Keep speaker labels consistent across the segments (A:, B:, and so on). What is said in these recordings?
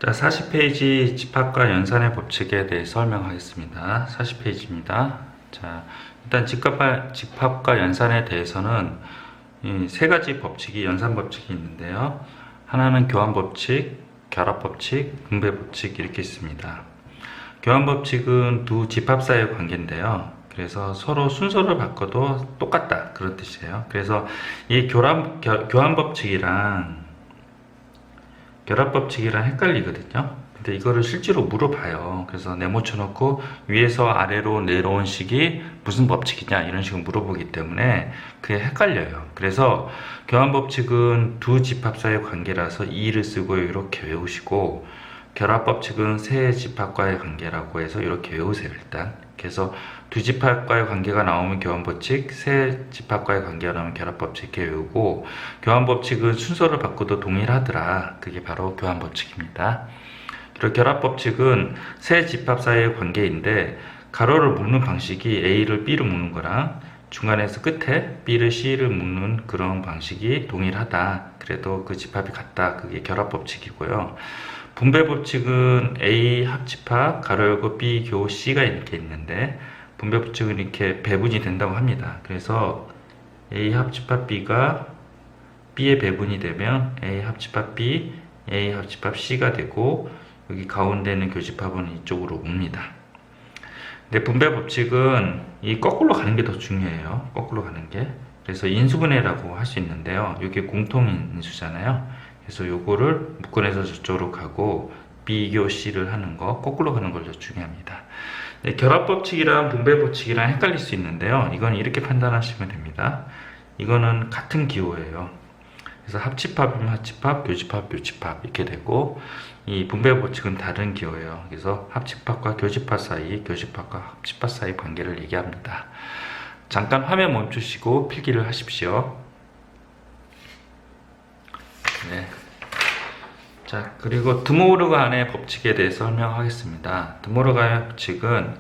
A: 자, 40페이지 집합과 연산의 법칙에 대해 설명하겠습니다. 40페이지입니다. 자, 일단 집합과 연산에 대해서는 이 세 가지 법칙이 연산 법칙이 있는데요. 하나는 교환 법칙, 결합 법칙, 분배 법칙 이렇게 있습니다. 교환 법칙은 두 집합 사이의 관계인데요. 그래서 서로 순서를 바꿔도 똑같다 그런 뜻이에요. 그래서 이 교환 법칙이랑 결합 법칙이랑 헷갈리거든요. 근데 이거를 실제로 물어봐요. 그래서 네모 쳐놓고 위에서 아래로 내려온 식이 무슨 법칙이냐 이런 식으로 물어보기 때문에 그게 헷갈려요. 그래서 교환 법칙은 두 집합 사이의 관계라서 이를 쓰고 이렇게 외우시고, 결합 법칙은 세 집합과의 관계라고 해서 이렇게 외우세요. 일단 그래서 두 집합과의 관계가 나오면 교환 법칙, 세 집합과의 관계가 나오면 결합 법칙 이렇게 외우고, 교환 법칙은 순서를 바꿔도 동일하더라. 그게 바로 교환 법칙입니다. 그리고 결합 법칙은 세 집합 사이의 관계인데 가로를 묶는 방식이 A를 B로 묶는 거랑 중간에서 끝에 B를 C를 묶는 그런 방식이 동일하다. 그래도 그 집합이 같다. 그게 결합 법칙이고요. 분배 법칙은 A 합집합 가로 열고 B 교 C가 이렇게 있는데, 분배 법칙은 이렇게 배분이 된다고 합니다. 그래서 A 합집합 B가 B의 배분이 되면 A 합집합 B, A 합집합 C가 되고, 여기 가운데 있는 교집합은 이쪽으로 옵니다. 근데 분배 법칙은 이 거꾸로 가는 게 더 중요해요. 거꾸로 가는 게. 그래서 인수분해라고 할 수 있는데요. 이게 공통인수잖아요. 그래서 요거를 묶어내서 저쪽으로 가고 B교 C를 하는 거, 거꾸로 가는 걸 더 중요합니다. 네, 결합 법칙이랑 분배 법칙이랑 헷갈릴 수 있는데요. 이건 이렇게 판단하시면 됩니다. 이거는 같은 기호예요. 그래서 합집합이면 합집합, 교집합, 교집합 이렇게 되고, 이 분배 법칙은 다른 기호예요. 그래서 합집합과 교집합 사이, 교집합과 합집합 사이 관계를 얘기합니다. 잠깐 화면 멈추시고 필기를 하십시오. 네. 자, 그리고 드모르간의 법칙에 대해서 설명하겠습니다. 드모르간의 법칙은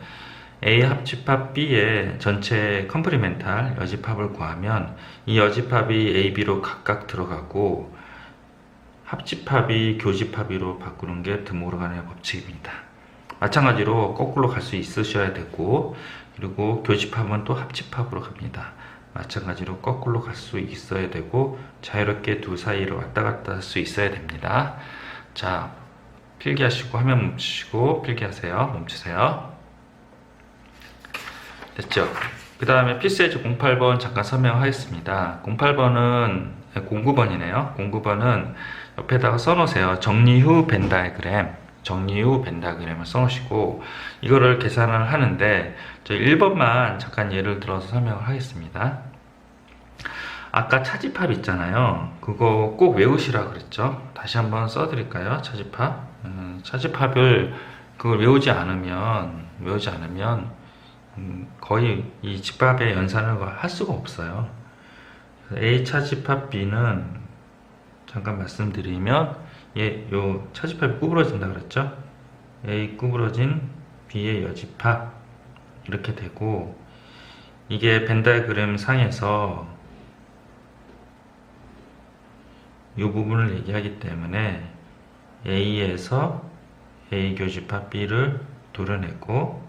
A: A 합집합 B의 전체 컴플리멘탈 여집합을 구하면 이 여집합이 A, B로 각각 들어가고 합집합이 교집합으로 바꾸는 게 드모르간의 법칙입니다. 마찬가지로 거꾸로 갈 수 있으셔야 되고, 그리고 교집합은 또 합집합으로 갑니다. 마찬가지로 거꾸로 갈 수 있어야 되고, 자유롭게 두 사이를 왔다 갔다 할 수 있어야 됩니다. 자, 필기하시고 화면 멈추시고 필기하세요. 멈추세요. 됐죠? 그 다음에 필수예제 08번 잠깐 설명하겠습니다. 08번은 09번이네요. 09번은 옆에다가 써놓으세요. 정리 후 벤 다이그램. 정리 후 벤 다이그램을 써놓으시고, 이거를 계산을 하는데 저 1번만 잠깐 예를 들어서 설명을 하겠습니다. 아까 차집합 있잖아요. 그거 꼭 외우시라 그랬죠. 다시 한번 써드릴까요? 차집합. 차집합을 그걸 외우지 않으면 거의 이 집합의 연산을 할 수가 없어요. A 차집합 B는 잠깐 말씀드리면, 요 차집합이 구부러진다 그랬죠? A 구부러진 B의 여집합 이렇게 되고, 이게 벤 다이그램 상에서 이 부분을 얘기하기 때문에 A에서 A 교집합 B를 도려내고,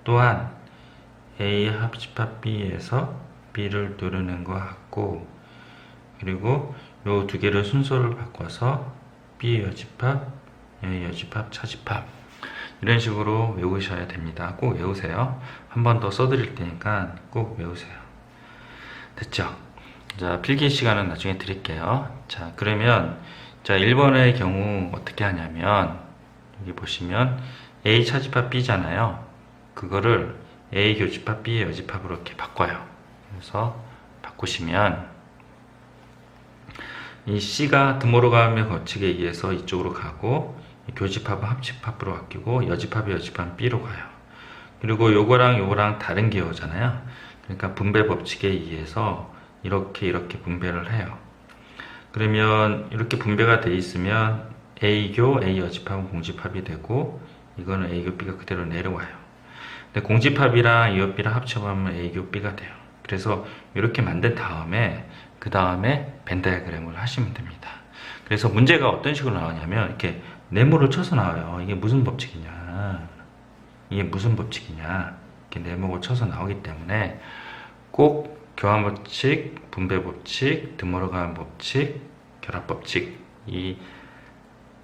A: 또한 A 합집합 B에서 B를 도려낸 것 같고, 그리고 요 두 개를 순서를 바꿔서 B의 여집합, A 여집합, 차집합 이런 식으로 외우셔야 됩니다. 꼭 외우세요. 한 번 더 써드릴 테니까 꼭 외우세요. 됐죠? 자, 필기 시간은 나중에 드릴게요. 자, 그러면 자 1번의 경우 어떻게 하냐면, 여기 보시면 A 차집합 B잖아요. 그거를 A 교집합 B의 여집합으로 이렇게 바꿔요. 그래서 바꾸시면 이 C가 드모르간의 법칙에 의해서 이쪽으로 가고, 교집합은 합집합으로 바뀌고, 여집합이 여집합은 B로 가요. 그리고 요거랑 다른 기호잖아요. 그러니까 분배 법칙에 의해서 이렇게 분배를 해요. 그러면 이렇게 분배가 돼 있으면 A교 A 여집합은 공집합이 되고, 이거는 A교 B가 그대로 내려와요. 근데 공집합이랑 이어비랑 합쳐보면 A교 B가 돼요. 그래서 이렇게 만든 다음에 그 다음에 벤 다이그램을 하시면 됩니다. 그래서 문제가 어떤 식으로 나오냐면, 이렇게 네모를 쳐서 나와요. 이게 무슨 법칙이냐? 이게 무슨 법칙이냐? 이렇게 네모를 쳐서 나오기 때문에 꼭 교환 법칙, 분배 법칙, 드물어가는 법칙, 결합 법칙 이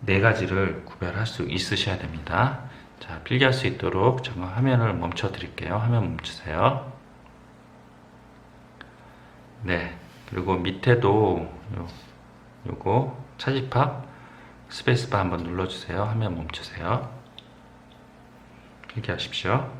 A: 네 가지를 구별할 수 있으셔야 됩니다. 자, 필기할 수 있도록 잠깐 화면을 멈춰 드릴게요. 화면 멈추세요. 네, 그리고 밑에도 요거 차집합 스페이스바 한번 눌러주세요. 화면 멈추세요. 필기하십시오.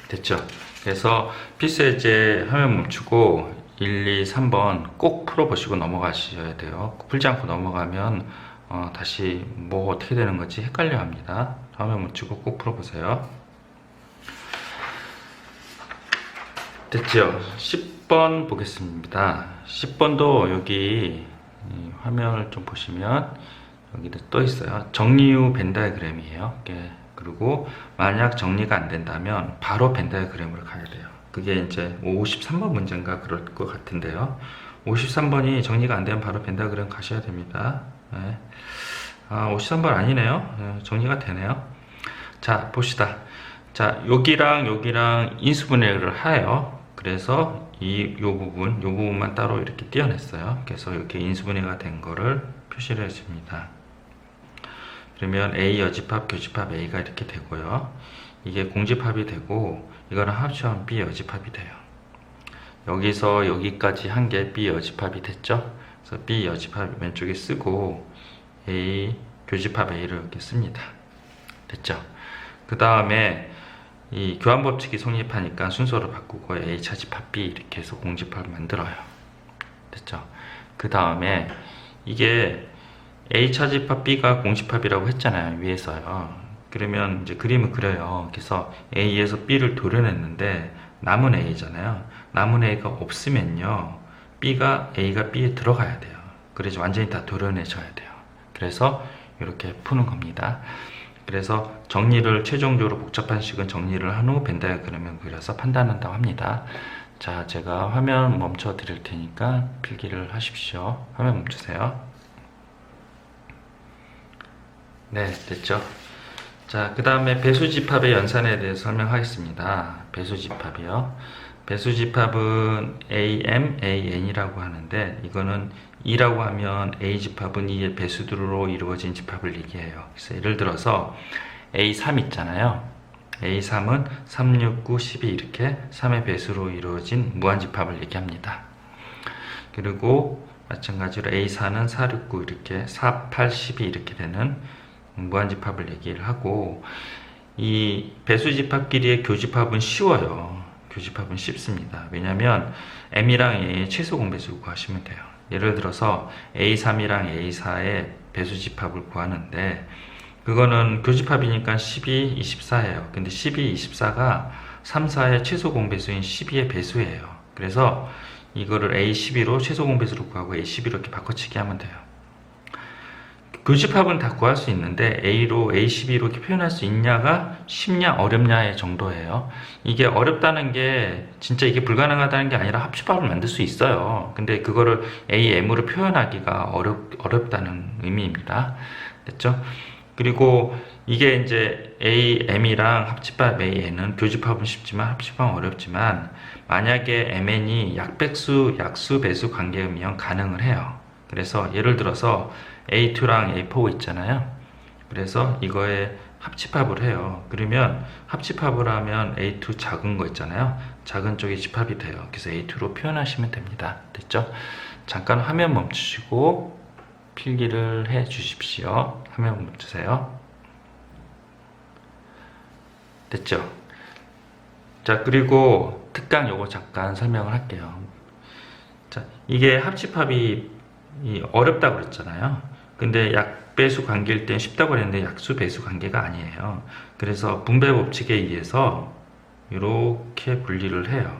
A: 됐죠? 그래서 필수예제 화면 멈추고 1, 2, 3번 꼭 풀어보시고 넘어가셔야 돼요. 풀지 않고 넘어가면 다시 뭐 어떻게 되는 건지 헷갈려 합니다. 화면 멈추고 꼭 풀어보세요. 됐죠? 10번 보겠습니다. 10번도 여기 화면을 좀 보시면 여기도 또 있어요. 정리 후 벤 다이그램이에요. 그리고 만약 정리가 안 된다면 바로 벤 다이그램으로 가야 돼요. 그게 이제 53번 문제인가 그럴 것 같은데요. 53번이 정리가 안 되면 바로 벤 다이그램 가셔야 됩니다. 네. 53번 아니네요. 네, 정리가 되네요. 자, 봅시다. 자, 여기랑 인수분해를 해요. 그래서 요 부분만 따로 이렇게 띄어냈어요. 그래서 이렇게 인수분해가 된 거를 표시를 해줍니다. 그러면 A 여집합, 교집합 A가 이렇게 되고요. 이게 공집합이 되고 이거랑 합치면 B 여집합이 돼요. 여기서 여기까지 한 게 B 여집합이 됐죠. 그래서 B 여집합 왼쪽에 쓰고 A 교집합 A를 이렇게 씁니다. 됐죠. 그 다음에 이 교환 법칙이 성립하니까 순서를 바꾸고 A 차집합 B 이렇게 해서 공집합을 만들어요. 됐죠. 그 다음에 이게 A 차집합 B가 공집합이라고 했잖아요. 위에서요. 그러면 이제 그림을 그려요. 그래서 A에서 B를 도려냈는데 남은 A잖아요. 남은 A가 없으면요. A가 B에 들어가야 돼요. 그래서 완전히 다 도려내셔야 돼요. 그래서 이렇게 푸는 겁니다. 그래서 정리를 최종적으로 복잡한 식은 정리를 한 후 벤 다이어그램을 그려서 판단한다고 합니다. 자, 제가 화면 멈춰 드릴 테니까 필기를 하십시오. 화면 멈추세요. 네, 됐죠. 자, 그 다음에 배수집합의 연산에 대해서 설명하겠습니다. 배수집합이요. 배수집합은 AM, AN이라고 하는데 이거는 2라고 하면 A집합은 2의 배수들로 이루어진 집합을 얘기해요. 그래서 예를 들어서 A3 있잖아요. A3은 3, 6, 9, 12 이렇게 3의 배수로 이루어진 무한집합을 얘기합니다. 그리고 마찬가지로 A4는 4, 6, 9 이렇게 4, 8, 12 이렇게 되는 무한집합을 얘기를 하고 이 배수집합끼리의 교집합은 쉬워요. 교집합은 쉽습니다. 왜냐하면 M이랑 A의 최소 공배수 구하시면 돼요. 예를 들어서 A3이랑 A4의 배수집합을 구하는데 그거는 교집합이니까 12, 24예요. 근데 12, 24가 3, 4의 최소 공배수인 12의 배수예요. 그래서 이거를 A12로 최소 공배수로 구하고 A12로 이렇게 바꿔치기 하면 돼요. 교집합은 다 구할 수 있는데 A로 A12로 이렇게 표현할 수 있냐가 쉽냐 어렵냐의 정도예요. 이게 어렵다는 게 진짜 이게 불가능하다는 게 아니라 합집합을 만들 수 있어요. 근데 그거를 AM으로 표현하기가 어렵다는 의미입니다. 됐죠? 그리고 이게 이제 AM이랑 합집합 AN은 교집합은 쉽지만 합집합은 어렵지만 만약에 MN이 약배수, 약수, 배수 관계이면 가능을 해요. 그래서 예를 들어서 A2랑 A4 있잖아요. 그래서 이거에 합집합을 해요. 그러면 합집합을 하면 A2 작은 거 있잖아요. 작은 쪽이 집합이 돼요. 그래서 A2로 표현하시면 됩니다. 됐죠? 잠깐 화면 멈추시고 필기를 해 주십시오. 화면 멈추세요. 됐죠? 자, 그리고 특강 요거 잠깐 설명을 할게요. 자, 이게 합집합이 어렵다고 그랬잖아요. 근데 약배수 관계일 땐 쉽다고 그랬는데 약수 배수 관계가 아니에요. 그래서 분배 법칙에 의해서 이렇게 분리를 해요.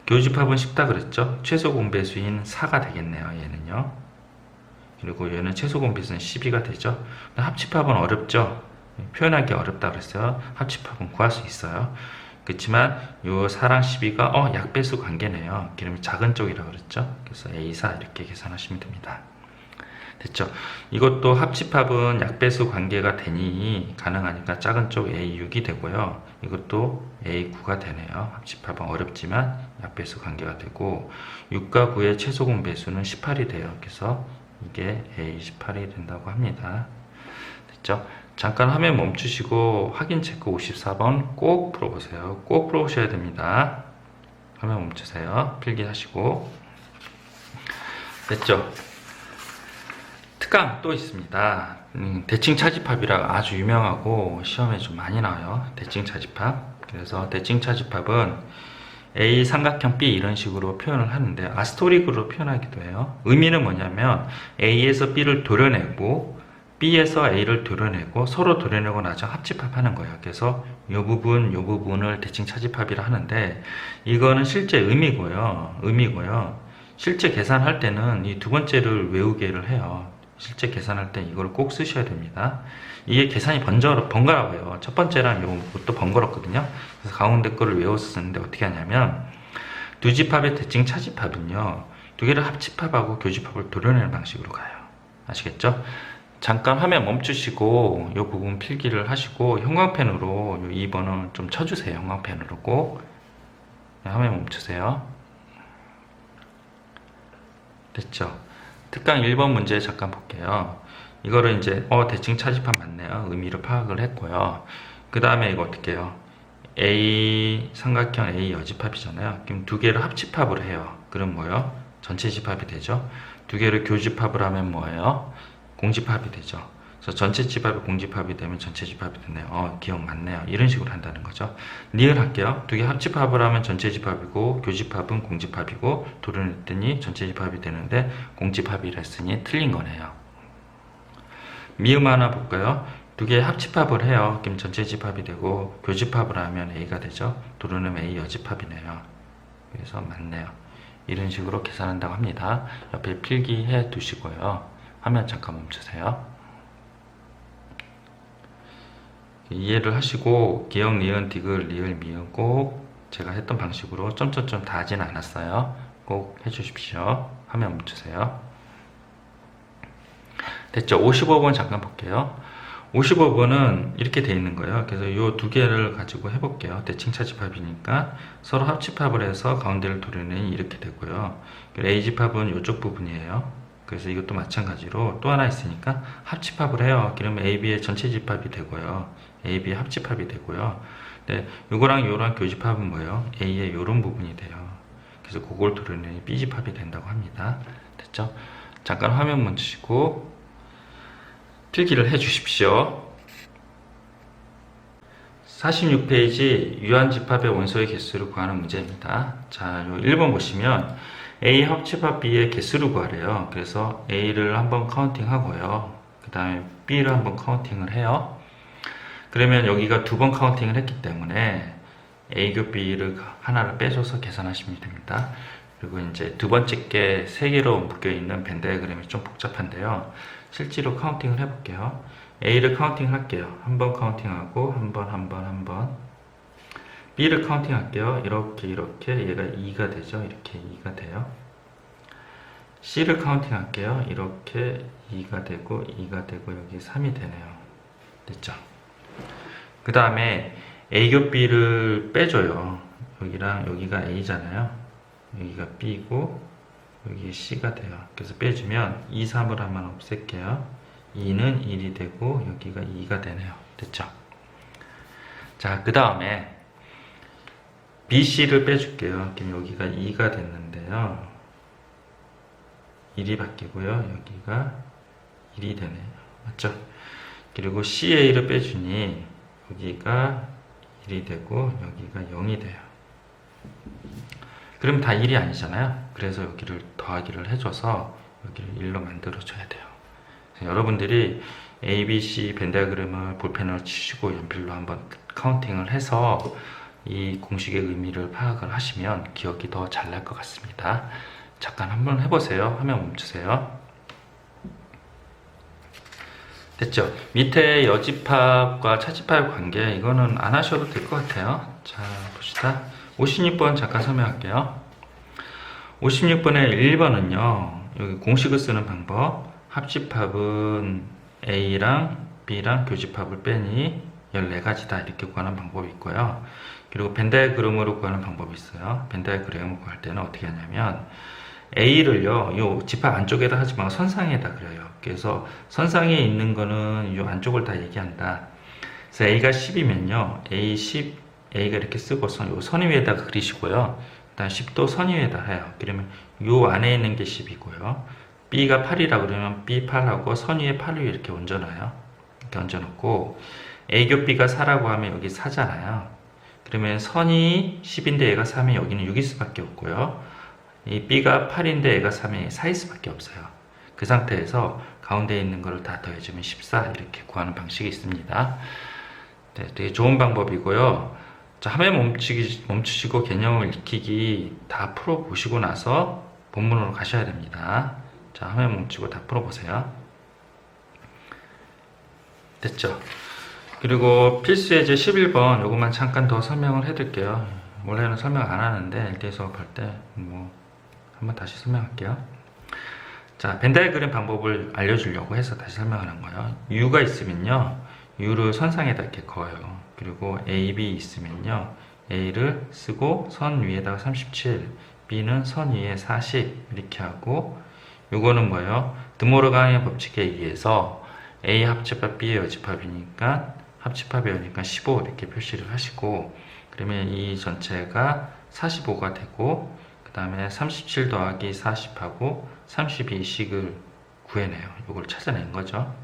A: 교집합은 쉽다 그랬죠. 최소 공배수인 4가 되겠네요. 얘는요. 그리고 얘는 최소 공배수는 12가 되죠. 합집합은 어렵죠. 표현하기 어렵다 그랬어요. 합집합은 구할 수 있어요. 그렇지만 요 4랑 12가 약배수 관계네요. 그러면 작은 쪽이라고 그랬죠. 그래서 A4 이렇게 계산하시면 됩니다. 됐죠? 이것도 합집합은 약배수 관계가 되니 가능하니까 작은 쪽 A6이 되고요. 이것도 A9가 되네요. 합집합은 어렵지만 약배수 관계가 되고 6과 9의 최소 공배수는 18이 돼요. 그래서 이게 A18이 된다고 합니다. 됐죠? 잠깐 화면 멈추시고 확인 체크 54번 꼭 풀어보세요. 꼭 풀어보셔야 됩니다. 화면 멈추세요. 필기하시고. 됐죠? 특강 또 있습니다. 대칭 차집합이라 아주 유명하고 시험에 좀 많이 나와요. 대칭 차집합. 그래서 대칭 차집합은 A 삼각형 B 이런 식으로 표현을 하는데 아스토릭으로 표현하기도 해요. 의미는 뭐냐면 A에서 B를 도려내고 B에서 A를 도려내고 서로 도려내고 나서 합집합하는 거예요. 그래서 이 부분을 대칭 차집합이라 하는데 이거는 실제 의미고요. 실제 계산할 때는 이 두 번째를 외우게를 해요. 실제 계산할 때 이걸 꼭 쓰셔야 됩니다. 이게 계산이 번거로워요. 첫 번째랑 요것도 번거롭거든요. 그래서 가운데 거를 외워서 쓰는데 어떻게 하냐면 두 집합의 대칭 차집합은요. 두 개를 합집합하고 교집합을 도려내는 방식으로 가요. 아시겠죠? 잠깐 화면 멈추시고 이 부분 필기를 하시고 형광펜으로 이 2번은 좀 쳐주세요. 형광펜으로 꼭. 화면 멈추세요. 됐죠? 특강 1번 문제 잠깐 볼게요. 이거를 이제 대칭 차집합 맞네요. 의미를 파악을 했고요. 그 다음에 이거 어떻게 해요? A 삼각형 A 여집합이잖아요. 그럼 두 개를 합집합을 해요. 그럼 뭐예요? 전체 집합이 되죠. 두 개를 교집합을 하면 뭐예요? 공집합이 되죠. 그래서 전체 집합이 공집합이 되면 전체 집합이 되네요. 기억 맞네요. 이런 식으로 한다는 거죠. 리을 할게요. 두 개 합집합을 하면 전체 집합이고 교집합은 공집합이고 도려냈더니 전체 집합이 되는데 공집합이라 했으니 틀린 거네요. 미음 하나 볼까요? 두 개 합집합을 해요. 그럼 전체 집합이 되고 교집합을 하면 A가 되죠. 도려내면 A 여집합이네요. 그래서 맞네요. 이런 식으로 계산한다고 합니다. 옆에 필기해 두시고요. 화면 잠깐 멈추세요. 이해를 하시고 기억, 니은, 디귿, 리을, 미음 꼭 제가 했던 방식으로 점점점 다 하진 않았어요. 꼭 해주십시오. 화면 멈추세요. 됐죠? 55번 잠깐 볼게요. 55번은 이렇게 돼 있는 거예요. 그래서 이 두 개를 가지고 해볼게요. 대칭 차집합이니까 서로 합집합을 해서 가운데를 도려내니 이렇게 되고요. A집합은 이쪽 부분이에요. 그래서 이것도 마찬가지로 또 하나 있으니까 합집합을 해요. 그러면 AB의 전체 집합이 되고요. AB의 합집합이 되고요. 네, 요거랑 요랑 교집합은 뭐예요? A의 요런 부분이 돼요. 그래서 그걸 도려내니 B집합이 된다고 합니다. 됐죠? 잠깐 화면 멈추시고 필기를 해 주십시오. 46페이지 유한집합의 원소의 개수를 구하는 문제입니다. 자, 요 1번 보시면 A 합집합 B의 개수를 구하래요. 그래서 A를 한번 카운팅 하고요. 그 다음에 B를 한번 카운팅을 해요. 그러면 여기가 두 번 카운팅을 했기 때문에 A 교 B를 하나를 빼줘서 계산하시면 됩니다. 그리고 이제 두 번째 게 세 개로 묶여 있는 벤 다이어그램이 좀 복잡한데요. 실제로 카운팅을 해볼게요. A를 카운팅 할게요. 한 번 카운팅하고 한 번. B를 카운팅 할게요. 이렇게 얘가 2가 되죠. 이렇게 2가 돼요. C를 카운팅 할게요. 이렇게 2가 되고 여기 3이 되네요. 됐죠? 그 다음에 A 교 B를 빼줘요. 여기랑 여기가 A잖아요. 여기가 B고 여기 C가 돼요. 그래서 빼주면 2, 3을 한번 없앨게요. 2는 1이 되고 여기가 2가 되네요. 됐죠? 자, 그 다음에 BC를 빼줄게요. 그럼 여기가 2가 됐는데요. 1이 바뀌고요. 여기가 1이 되네요. 맞죠? 그리고 CA를 빼주니 여기가 1이 되고 여기가 0이 돼요. 그럼 다 1이 아니잖아요. 그래서 여기를 더하기를 해줘서 여기를 1로 만들어줘야 돼요. 여러분들이 ABC 벤 다이어그램을 볼펜으로 치시고 연필로 한번 카운팅을 해서 이 공식의 의미를 파악을 하시면 기억이 더 잘 날 것 같습니다. 잠깐 한번 해보세요. 화면 멈추세요. 됐죠? 밑에 여집합과 차집합의 관계 이거는 안 하셔도 될 것 같아요. 자, 봅시다. 56번 잠깐 설명할게요. 56번의 1번은요 여기 공식을 쓰는 방법, 합집합은 A랑 B랑 교집합을 빼니 14가지다 이렇게 구하는 방법이 있고요. 그리고 벤 다이어그램으로 구하는 방법이 있어요. 벤 다이어그램을 구할 때는 어떻게 하냐면 A를요, 요 집합 안쪽에다 하지 말고 선상에다 그려요. 그래서 선상에 있는 거는 요 안쪽을 다 얘기한다. 그래서 A가 10이면요, A 10, A가 이렇게 쓰고 요 선 위에다가 그리시고요. 일단 10도 선 위에다 해요. 그러면 요 안에 있는 게 10이고요. B가 8이라 그러면 B 8하고 선 위에 8 위에 이렇게 얹어놔요. 이렇게 얹어놓고 A 교 B가 4라고 하면 여기 4잖아요. 그러면 선이 10인데 얘가 3이 여기는 6일 수밖에 없고요. 이 B가 8인데 얘가 3이 4일 수밖에 없어요. 그 상태에서 가운데 있는 거를 다 더해주면 14 이렇게 구하는 방식이 있습니다. 네, 되게 좋은 방법이고요. 자, 화면 멈추시고 개념을 익히기 다 풀어보시고 나서 본문으로 가셔야 됩니다. 자, 화면 멈추고 다 풀어보세요. 됐죠? 그리고 필수 예제 11번 요것만 잠깐 더 설명을 해드릴게요. 원래는 설명 안 하는데 LTE 수업할 때 뭐 한번 다시 설명할게요. 자, 벤 다이어그램 방법을 알려주려고 해서 다시 설명하는 거예요. U가 있으면요, U를 선상에다 이렇게 그어요. 그리고 A, B 있으면요, A를 쓰고 선 위에다가 37, B는 선 위에 40 이렇게 하고, 요거는 뭐예요? 드모르간의 법칙에 의해서 A 합집합 B의 여집합이니까 합집합의 여니까 15 이렇게 표시를 하시고, 그러면 이 전체가 45가 되고, 그 다음에 37 더하기 40하고 32식을 구해내요. 이걸 찾아낸 거죠.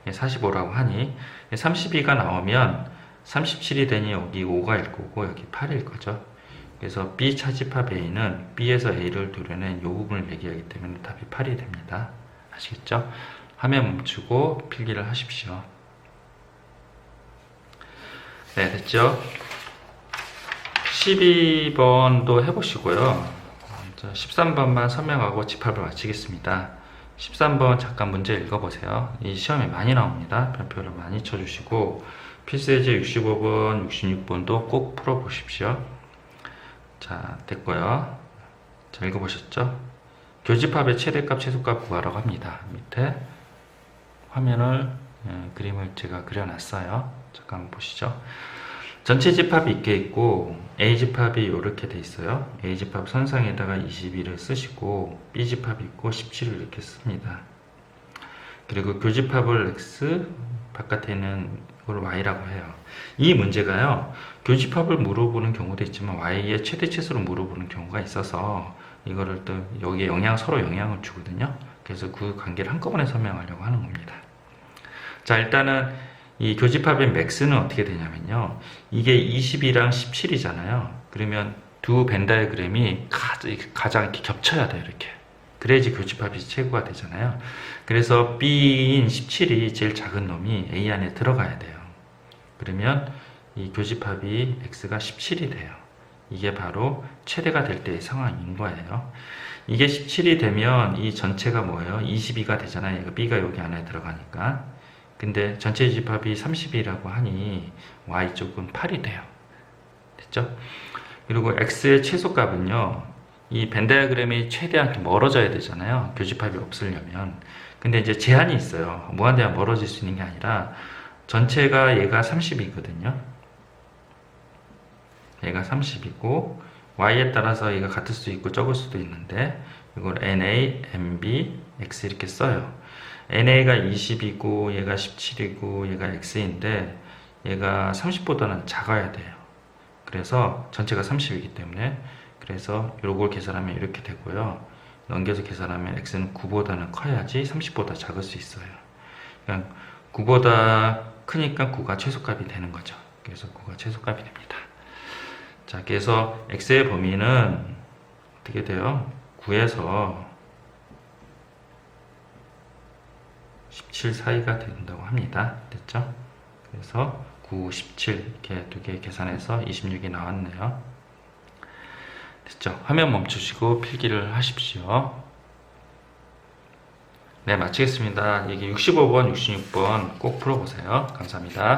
A: 45라고 하니 32가 나오면 37이 되니 여기 5가 일 거고 여기 8일 거죠. 그래서 B 차집합 A는 B에서 A를 도려낸 이 부분을 얘기하기 때문에 답이 8이 됩니다. 아시겠죠? 화면 멈추고 필기를 하십시오. 네, 됐죠? 12번도 해보시고요. 13번만 설명하고 집합을 마치겠습니다. 13번 잠깐 문제 읽어보세요. 이 시험에 많이 나옵니다. 별표를 많이 쳐주시고 필수예제 65번, 66번도 꼭 풀어보십시오. 자, 됐고요. 자, 읽어보셨죠? 교집합의 최대값, 최소값 구하라고 합니다. 밑에 화면을 그림을 제가 그려놨어요. 잠깐 보시죠. 전체 집합이 있게 있고 A집합이 이렇게 돼 있어요. A집합 선상에다가 22를 쓰시고 B집합이 있고 17을 이렇게 씁니다. 그리고 교집합을 X, 바깥에 있는 이걸 Y라고 해요. 이 문제가요, 교집합을 물어보는 경우도 있지만 Y의 최대 최소를 물어보는 경우가 있어서 이거를 또 여기에 서로 영향을 주거든요. 그래서 그 관계를 한꺼번에 설명하려고 하는 겁니다. 자, 일단은 이 교집합의 맥스는 어떻게 되냐면요, 이게 22랑 17이잖아요. 그러면 두 벤 다이어그램이 가장 이렇게 겹쳐야 돼요. 이렇게. 그래야지 교집합이 최고가 되잖아요. 그래서 B인 17이 제일 작은 놈이 A 안에 들어가야 돼요. 그러면 이 교집합이 X가 17이 돼요. 이게 바로 최대가 될 때의 상황인 거예요. 이게 17이 되면 이 전체가 뭐예요? 22가 되잖아요. B가 여기 안에 들어가니까. 근데 전체 집합이 30이라고 하니 Y쪽은 8이 돼요. 됐죠? 그리고 X의 최소값은요, 이 벤 다이어그램이 최대한 멀어져야 되잖아요. 교집합이 없으려면. 근데 이제 제한이 있어요. 무한대한 멀어질 수 있는 게 아니라 전체가 얘가 30이거든요. 얘가 30이고 Y에 따라서 얘가 같을 수도 있고 적을 수도 있는데 이걸 NA, MB, X 이렇게 써요. NA가 20이고 얘가 17이고 얘가 X인데 얘가 30보다는 작아야 돼요. 그래서 전체가 30이기 때문에, 그래서 요걸 계산하면 이렇게 되고요. 넘겨서 계산하면 X는 9보다는 커야지 30보다 작을 수 있어요. 그냥 9보다 크니까 9가 최소값이 되는 거죠. 그래서 9가 최소값이 됩니다. 자, 그래서 X의 범위는 어떻게 돼요? 9에서 17 사이가 된다고 합니다. 됐죠? 그래서 9, 17 이렇게 두 개 계산해서 26이 나왔네요. 됐죠? 화면 멈추시고 필기를 하십시오. 네, 마치겠습니다. 이게 65번, 66번 꼭 풀어보세요. 감사합니다.